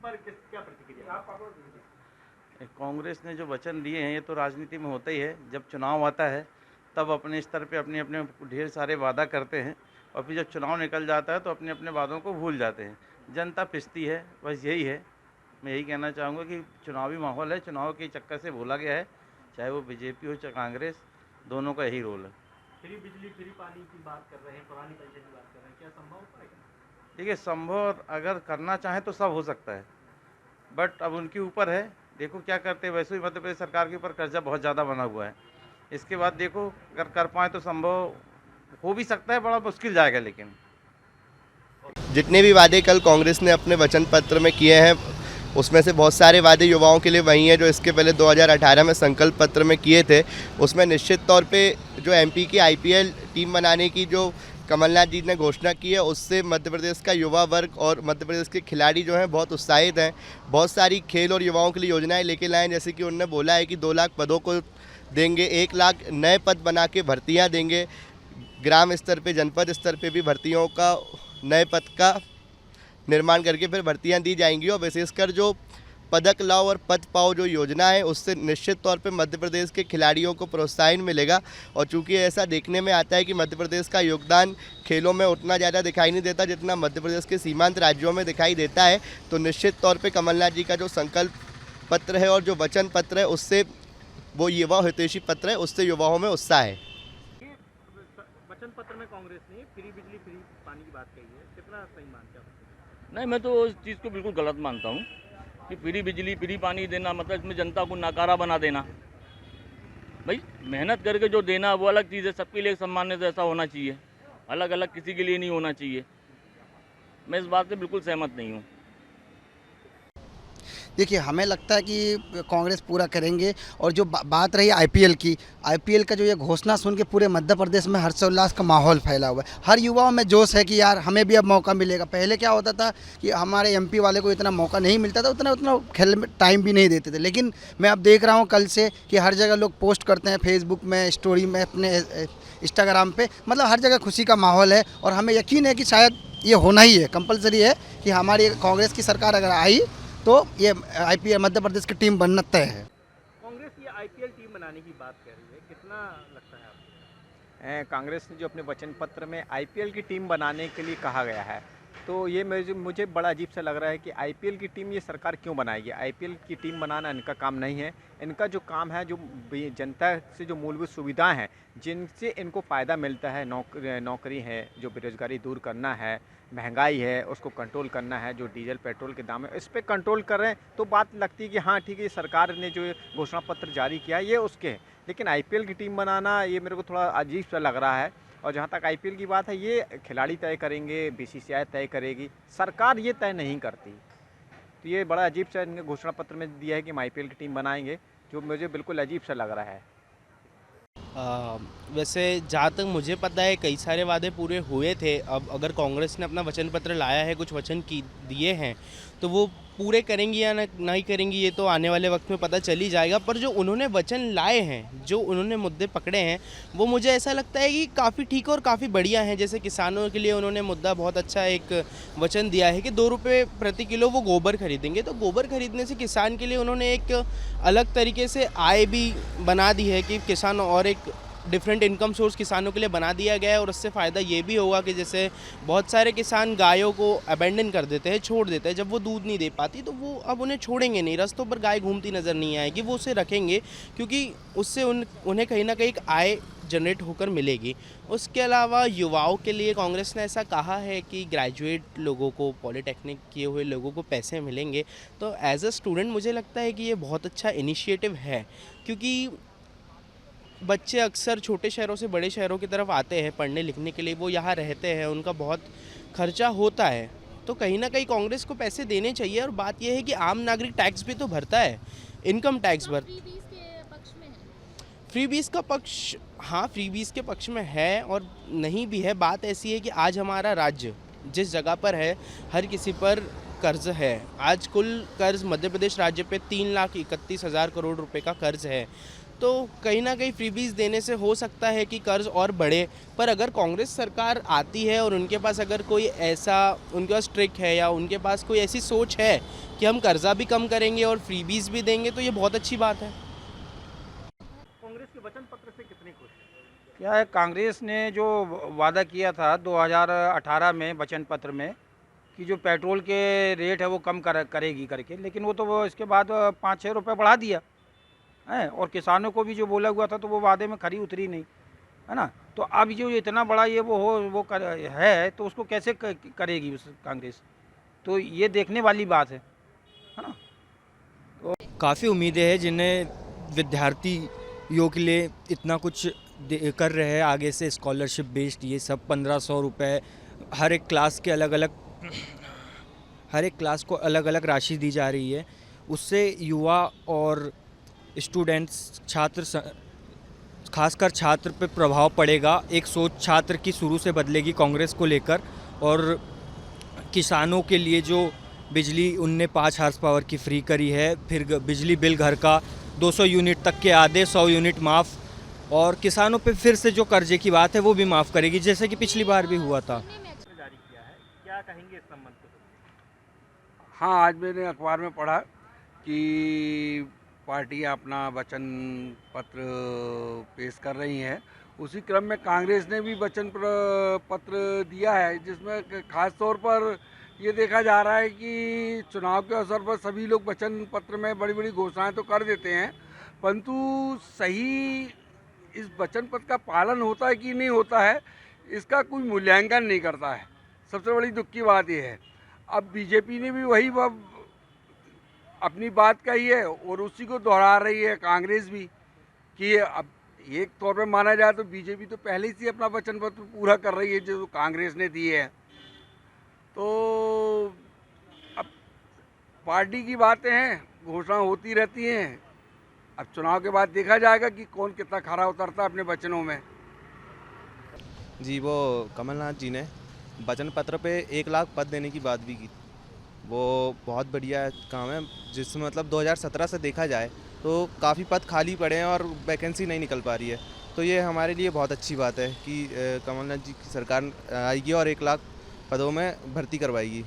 पर क्या प्रतिक्रिया? कांग्रेस ने जो वचन दिए हैं ये तो राजनीति में होता ही है। जब चुनाव आता है तब अपने स्तर पे अपने अपने ढेर सारे वादा करते हैं और फिर जब चुनाव निकल जाता है तो अपने अपने वादों को भूल जाते हैं। जनता पिसती है, बस यही है। मैं यही कहना चाहूँगा कि चुनावी माहौल है, चुनाव के चक्कर से बोला गया है, चाहे वो बीजेपी हो चाहे कांग्रेस, दोनों का यही रोल है। फ्री बिजली फ्री पानी की बात कर रहे हैं, पुरानी पैसे की बात कर रहे हैं, क्या संभव हो पाएगा? देखिए, संभव अगर करना चाहें तो सब हो सकता है, बट अब उनके ऊपर है, देखो क्या करते हैं। वैसे ही मध्य प्रदेश सरकार के ऊपर कर्जा बहुत ज़्यादा बना हुआ है। इसके बाद देखो अगर कर पाएँ तो संभव हो भी सकता है, बड़ा मुश्किल जाएगा लेकिन। जितने भी वादे कल कांग्रेस ने अपने वचन पत्र में किए हैं उसमें से बहुत सारे वादे युवाओं के लिए वही हैं जो इसके पहले 2018 में संकल्प पत्र में किए थे। उसमें निश्चित तौर पे जो एमपी की आईपीएल टीम बनाने की जो कमलनाथ जी ने घोषणा की है उससे मध्य प्रदेश का युवा वर्ग और मध्य प्रदेश के खिलाड़ी जो हैं बहुत उत्साहित हैं। बहुत सारी खेल और युवाओं के लिए योजनाएं लेके लाए, जैसे कि उन्होंने बोला है कि 2 लाख पदों को देंगे, 1 लाख नए पद बना के भर्तियाँ देंगे, ग्राम स्तर पे जनपद स्तर पे भी भर्तियों का नए पद का निर्माण करके फिर भर्तियां दी जाएंगी। और विशेषकर जो पदक लाओ और पद पाओ जो योजना है उससे निश्चित तौर पे मध्य प्रदेश के खिलाड़ियों को प्रोत्साहन मिलेगा। और चूंकि ऐसा देखने में आता है कि मध्य प्रदेश का योगदान खेलों में उतना ज़्यादा दिखाई नहीं देता जितना मध्य प्रदेश के सीमांत राज्यों में दिखाई देता है, तो निश्चित तौर पर कमलनाथ जी का जो संकल्प पत्र है और जो वचन पत्र है उससे वो युवा हितैषी पत्र है, उससे युवाओं में उत्साह है। वचन पत्र में कांग्रेस ने फ्री बिजली फ्री पानी की बात कही है, कितना सही मानते हैं? नहीं, मैं तो इस चीज़ को बिल्कुल गलत मानता हूँ कि फ्री बिजली फ्री पानी देना मतलब इसमें जनता को नाकारा बना देना। भाई मेहनत करके जो देना वो अलग चीज़ है, सबके लिए सम्मानित ऐसा होना चाहिए, अलग अलग किसी के लिए नहीं होना चाहिए। मैं इस बात से बिल्कुल सहमत नहीं हूँ। देखिए, हमें लगता है कि कांग्रेस पूरा करेंगे। और जो बात रही आईपीएल की, आईपीएल का जो ये घोषणा सुन के पूरे मध्य प्रदेश में हर्षोल्लास का माहौल फैला हुआ है। हर युवाओं में जोश है कि यार हमें भी अब मौका मिलेगा। पहले क्या होता था कि हमारे एमपी वाले को इतना मौका नहीं मिलता था, उतना खेल में टाइम भी नहीं देते थे। लेकिन मैं अब देख रहा हूँ कल से कि हर जगह लोग पोस्ट करते हैं, फेसबुक में, स्टोरी में, अपने इंस्टाग्राम पे, मतलब हर जगह खुशी का माहौल है। और हमें यकीन है कि शायद ये होना ही है, कंपलसरी है कि हमारी कांग्रेस की सरकार अगर आई तो ये आईपीएल मध्य प्रदेश की टीम बनना तय है। कांग्रेस ये आईपीएल टीम बनाने की बात कर रही है, कितना लगता है आपको? कांग्रेस ने जो अपने वचन पत्र में आईपीएल की टीम बनाने के लिए कहा गया है, तो ये मुझे बड़ा अजीब सा लग रहा है कि आईपीएल की टीम ये सरकार क्यों बनाएगी। आईपीएल की टीम बनाना इनका काम नहीं है। इनका जो काम है, जो जनता से जो मूलभूत सुविधाएं हैं जिनसे इनको फ़ायदा मिलता है, नौकरी है, जो बेरोजगारी दूर करना है, महंगाई है उसको कंट्रोल करना है, जो डीजल पेट्रोल के दाम है इस पर कंट्रोल कर रहे हैं, तो बात लगती है कि हाँ ठीक है, सरकार ने जो घोषणा पत्र जारी किया है ये उसके है। लेकिन आईपीएल की टीम बनाना ये मेरे को थोड़ा अजीब सा लग रहा है। और जहाँ तक आईपीएल की बात है, ये खिलाड़ी तय करेंगे, बीसीसीआई तय करेगी, सरकार ये तय नहीं करती। तो ये बड़ा अजीब सा इनके घोषणा पत्र में दिया है कि हम आईपीएल की टीम बनाएंगे, जो मुझे बिल्कुल अजीब सा लग रहा है। वैसे जहाँ तक मुझे पता है कई सारे वादे पूरे हुए थे। अब अगर कांग्रेस ने अपना वचन पत्र लाया है, कुछ वचन की दिए हैं, तो वो पूरे करेंगी या नहीं करेंगी ये तो आने वाले वक्त में पता चल ही जाएगा। पर जो उन्होंने वचन लाए हैं, जो उन्होंने मुद्दे पकड़े हैं, वो मुझे ऐसा लगता है कि काफ़ी ठीक और काफ़ी बढ़िया हैं। जैसे किसानों के लिए उन्होंने मुद्दा बहुत अच्छा एक वचन दिया है कि 2 रुपये प्रति किलो वो गोबर खरीदेंगे। तो गोबर खरीदने से किसान के लिए उन्होंने एक अलग तरीके से आय भी बना दी है कि किसान और एक डिफरेंट इनकम सोर्स किसानों के लिए बना दिया गया है। और उससे फ़ायदा ये भी होगा कि जैसे बहुत सारे किसान गायों को अबेंडन कर देते हैं, छोड़ देते हैं, जब वो दूध नहीं दे पाती तो वो अब उन्हें छोड़ेंगे नहीं, रास्तों पर गाय घूमती नज़र नहीं आएगी, वो उसे रखेंगे क्योंकि उससे उन्हें कहीं ना कहीं एक आय जनरेट होकर मिलेगी। उसके अलावा युवाओं के लिए कांग्रेस ने ऐसा कहा है कि ग्रेजुएट लोगों को, पॉलिटेक्निक किए हुए लोगों को पैसे मिलेंगे। तो एज अ स्टूडेंट मुझे लगता है कि ये बहुत अच्छा इनिशिएटिव है, क्योंकि बच्चे अक्सर छोटे शहरों से बड़े शहरों की तरफ आते हैं पढ़ने लिखने के लिए, वो यहाँ रहते हैं, उनका बहुत खर्चा होता है। तो कहीं ना कहीं कांग्रेस को पैसे देने चाहिए। और बात यह है कि आम नागरिक टैक्स भी तो भरता है, इनकम टैक्स फ्री बीस का पक्ष, हाँ फ्री बीस के पक्ष में है और नहीं भी है। बात ऐसी है कि आज हमारा राज्य जिस जगह पर है, हर किसी पर कर्ज है। आज कुल कर्ज मध्य प्रदेश राज्य पे 3,31,000 करोड़ रुपए का कर्ज है। तो कहीं ना कहीं फ्रीबीज देने से हो सकता है कि कर्ज और बढ़े। पर अगर कांग्रेस सरकार आती है और उनके पास अगर कोई ऐसा उनके पास ट्रिक है या उनके पास कोई ऐसी सोच है कि हम कर्जा भी कम करेंगे और फ्रीबीज भी देंगे, तो ये बहुत अच्छी बात है। कांग्रेस के वचन पत्र से कितने खुश हैं? क्या है, कांग्रेस ने जो वादा किया था 2018 में वचन पत्र में कि जो पेट्रोल के रेट है वो कम करेगी करके, लेकिन वो इसके बाद 5-6 रुपये बढ़ा दिया है। और किसानों को भी जो बोला हुआ था तो वो वादे में खरी उतरी नहीं, है ना। तो अब जो इतना बड़ा ये है तो उसको कैसे करेगी कांग्रेस, तो ये देखने वाली बात है ना। काफ़ी उम्मीदें हैं जिन्हें विद्यार्थियों के लिए इतना कुछ कर रहे हैं आगे से, स्कॉलरशिप बेस्ड ये सब 1500 रुपये हर एक क्लास के हर एक क्लास को अलग अलग राशि दी जा रही है। उससे युवा और स्टूडेंट्स खासकर छात्र पे प्रभाव पड़ेगा। एक सोच छात्र की शुरू से बदलेगी कांग्रेस को लेकर। और किसानों के लिए जो बिजली उनने 5 हार्स पावर की फ्री करी है, फिर बिजली बिल घर का 200 यूनिट तक के आधे 100 यूनिट माफ़, और किसानों पे फिर से जो कर्जे की बात है वो भी माफ़ करेगी, जैसे कि पिछली बार भी हुआ था। जारी किया है, क्या कहेंगे इस संबंध में? हाँ, आज मैंने अखबार में पढ़ा कि पार्टियां अपना वचन पत्र पेश कर रही हैं। उसी क्रम में कांग्रेस ने भी वचन पत्र दिया है, जिसमें खास तौर पर ये देखा जा रहा है कि चुनाव के अवसर पर सभी लोग वचन पत्र में बड़ी बड़ी घोषणाएं तो कर देते हैं, परंतु सही इस वचन पत्र का पालन होता है कि नहीं होता है, इसका कोई मूल्यांकन नहीं करता है। सबसे बड़ी दुख की बात यह है। अब बीजेपी ने भी वही अपनी बात कही है और उसी को दोहरा रही है कांग्रेस भी, कि अब एक तौर पे माना जाए तो बीजेपी तो पहले से अपना वचन पत्र पूरा कर रही है जो कांग्रेस ने दिए है। तो अब पार्टी की बातें हैं, घोषणा होती रहती हैं। अब चुनाव के बाद देखा जाएगा कि कौन कितना खरा उतरता है अपने वचनों में। जी, वो कमलनाथ जी ने वचन पत्र पे 1 लाख पद देने की बात भी की। वो बहुत बढ़िया काम है, जिसमें मतलब 2017 से देखा जाए तो काफ़ी पद खाली पड़े हैं और वैकेंसी नहीं निकल पा रही है। तो ये हमारे लिए बहुत अच्छी बात है कि कमलनाथ जी की सरकार आएगी और 1 लाख पदों में भर्ती करवाएगी।